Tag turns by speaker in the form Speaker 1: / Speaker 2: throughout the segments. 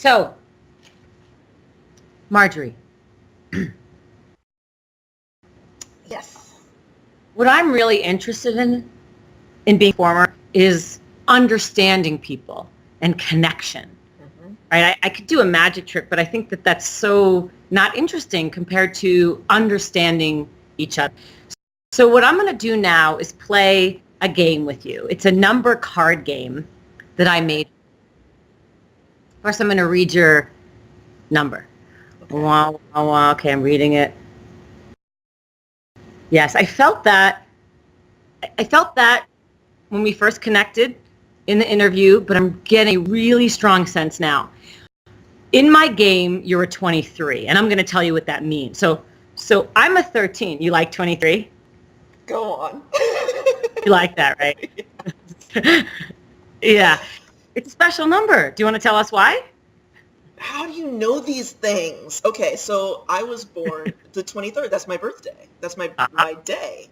Speaker 1: So, Marjorie,
Speaker 2: Yes.
Speaker 1: what I'm really interested in being a performer is understanding people and connection. Right? I could do a magic trick, but I think that that's so not interesting compared to understanding each other. So what I'm going to do now is play a game with you. It's a number card game that I made. First, I'm going to read your number. Okay. Wow, wow, wow. Okay, I'm reading it. Yes, I felt that. I felt that when we first connected in the interview, but I'm getting a really strong sense now. In my game, you're a 23, and I'm going to tell you what that means. So I'm a 13. You like 23?
Speaker 2: Go on.
Speaker 1: You like that, right? Yeah. Yeah. It's a special number. Do you want to tell us why?
Speaker 2: How do you know these things? Okay, so I was born the 23rd. That's my birthday. That's my day.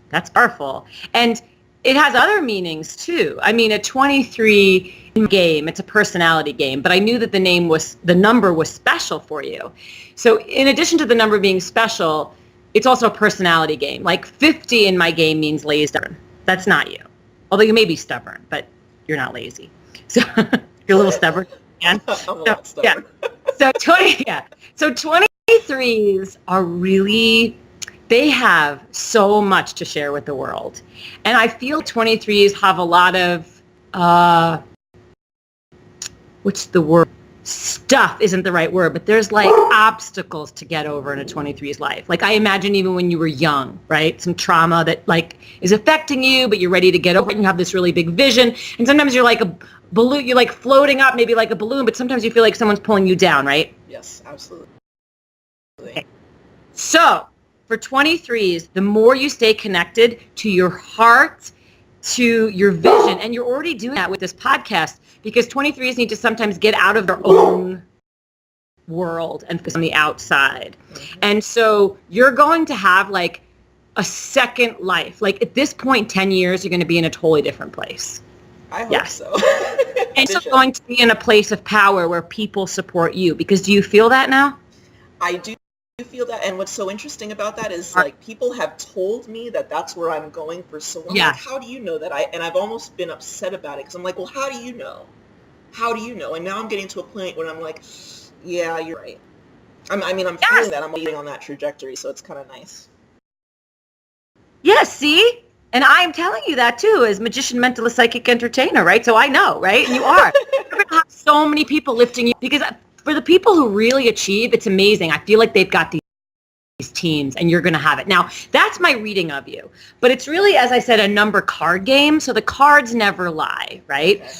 Speaker 1: That's powerful. And it has other meanings too. I mean, a 23 game, it's a personality game, but I knew that the number was special for you. So in addition to the number being special, it's also a personality game. Like 50 in my game means lazy. That's not you. Although you may be stubborn, but you're not lazy. So you're a little stubborn again.
Speaker 2: I'm a lot stubborn.
Speaker 1: Yeah. So 23s are really, they have so much to share with the world. And I feel 23s have a lot of, what's the word? Stuff isn't the right word, but there's like obstacles to get over in a 23's life. Like I imagine even when you were young, right? Some trauma that like is affecting you, but you're ready to get over it and you have this really big vision. And sometimes you're like a balloon, you're like floating up maybe like a balloon, but sometimes you feel like someone's pulling you down, right?
Speaker 2: Yes, absolutely.
Speaker 1: Okay. So for 23s, the more you stay connected to your heart, to your vision, and you're already doing that with this podcast, because 23s need to sometimes get out of their own world and focus on the outside. Mm-hmm. And so you're going to have like a second life. Like at this point, 10 years, you're going to be in a totally different place.
Speaker 2: I hope so.
Speaker 1: And so going to be in a place of power where people support you. Because do you feel that now?
Speaker 2: I do feel that, and what's so interesting about that is like people have told me that that's where I'm going for so long. Like, how do you know that? I've almost been upset about it because I'm like, well, how do you know? How do you know? And now I'm getting to a point where I'm like, yeah, you're right. I'm feeling that I'm leading on that trajectory, so it's kind of nice.
Speaker 1: Yes, see? And I'm telling you that too, as magician, mentalist, psychic, entertainer, right? So I know, right? And you are. You're going to have so many people lifting you because for the people who really achieve, it's amazing. I feel like they've got these teams and you're going to have it. Now, that's my reading of you. But it's really, as I said, a number card game. So the cards never lie, right? Okay.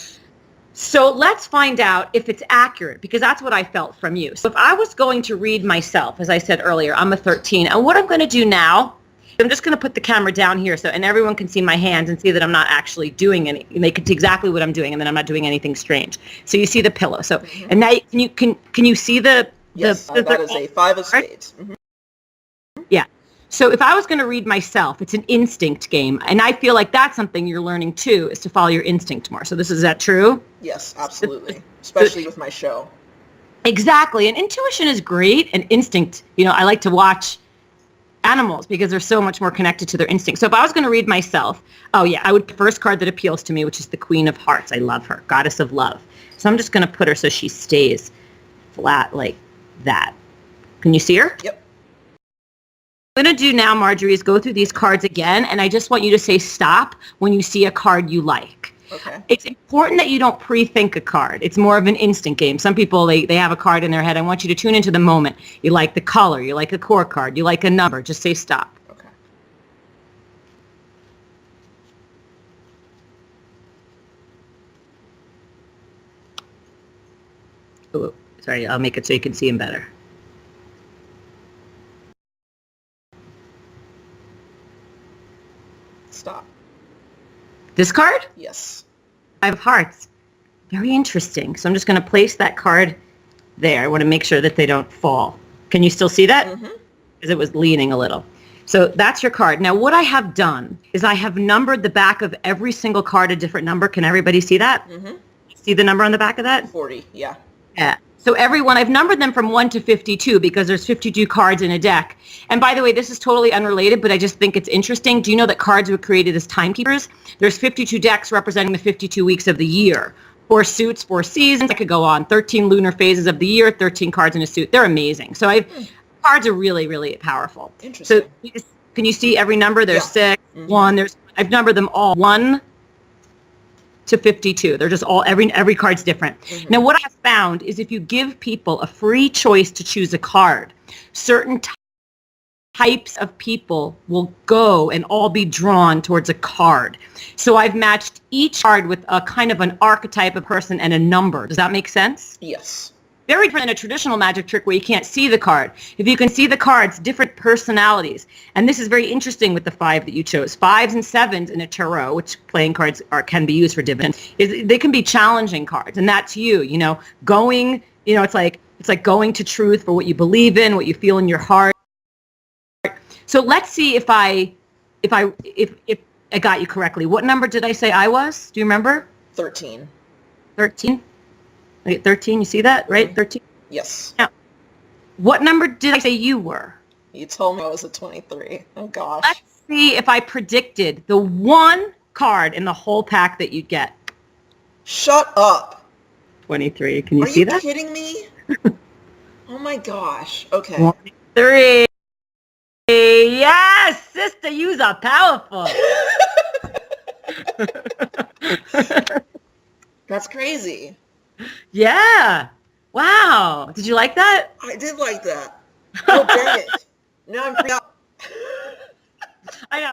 Speaker 1: So let's find out if it's accurate because that's what I felt from you. So if I was going to read myself, as I said earlier, I'm a 13. And what I'm going to do now, I'm just going to put the camera down here and everyone can see my hands and see that I'm not actually doing anything. They can see exactly what I'm doing and then I'm not doing anything strange. So you see the pillow. So and now can you see the
Speaker 2: yes, that is a 5 of spades. Mm-hmm.
Speaker 1: Yeah. So if I was going to read myself, it's an instinct game. And I feel like that's something you're learning too, is to follow your instinct more. So is that true?
Speaker 2: Yes, absolutely. Especially with my show.
Speaker 1: Exactly. And intuition is great. And instinct, I like to watch animals because they're so much more connected to their instinct. So if I was going to read myself, I would the first card that appeals to me, which is the Queen of Hearts. I love her, goddess of love. So I'm just going to put her so she stays flat like that. Can you see her?
Speaker 2: Yep.
Speaker 1: What I'm going to do now, Marjorie, is go through these cards again, and I just want you to say stop when you see a card you like.
Speaker 2: Okay.
Speaker 1: It's important that you don't pre-think a card. It's more of an instant game. Some people, they have a card in their head. I want you to tune into the moment. You like the color. You like a core card. You like a number. Just say stop.
Speaker 2: Okay.
Speaker 1: Oh, sorry, I'll make it so you can see them better.
Speaker 2: Stop.
Speaker 1: This card?
Speaker 2: Yes.
Speaker 1: 5 of Hearts. Very interesting. So I'm just going to place that card there. I want to make sure that they don't fall. Can you still see that?
Speaker 2: Mm-hmm.
Speaker 1: Because it was leaning a little. So that's your card. Now what I have done is I have numbered the back of every single card a different number. Can everybody see that?
Speaker 2: Mm-hmm.
Speaker 1: See the number on the back of that?
Speaker 2: 40, yeah.
Speaker 1: Yeah. So everyone, I've numbered them from 1 to 52 because there's 52 cards in a deck. And by the way, this is totally unrelated, but I just think it's interesting. Do you know that cards were created as timekeepers? There's 52 decks representing the 52 weeks of the year. 4 suits, 4 seasons. I could go on. 13 lunar phases of the year, 13 cards in a suit. They're amazing. So cards are really, really powerful.
Speaker 2: Interesting.
Speaker 1: So can you see every number? There's 6, 1. I've numbered them all 1 to 52. They're just all, every card's different. Now, what I've found is if you give people a free choice to choose a card, certain types of people will go and all be drawn towards a card. So I've matched each card with a kind of an archetype of person and a number. Does that make sense?
Speaker 2: Yes.
Speaker 1: Very different than a traditional magic trick where you can't see the card. If you can see the cards, different personalities. And this is very interesting with the 5 that you chose. 5s and 7s in a tarot, which playing cards can be used for divination, they can be challenging cards. And that's you, going, it's like going to truth for what you believe in, what you feel in your heart. So let's see if I got you correctly. What number did I say I was? Do you remember?
Speaker 2: 13.
Speaker 1: 13? Okay, 13, you see that, right? 13?
Speaker 2: Yes.
Speaker 1: Now, what number did I say you were?
Speaker 2: You told me I was a 23. Oh, gosh.
Speaker 1: Let's see if I predicted the one card in the whole pack that you'd get.
Speaker 2: Shut up.
Speaker 1: 23. Can you see that?
Speaker 2: Are you kidding me? Oh, my gosh. Okay.
Speaker 1: 23. Yes, sister, you's are powerful.
Speaker 2: That's crazy.
Speaker 1: Yeah. Wow. Did you like that?
Speaker 2: I did like that. Oh, dang it. Now I'm freaked out.
Speaker 1: I know.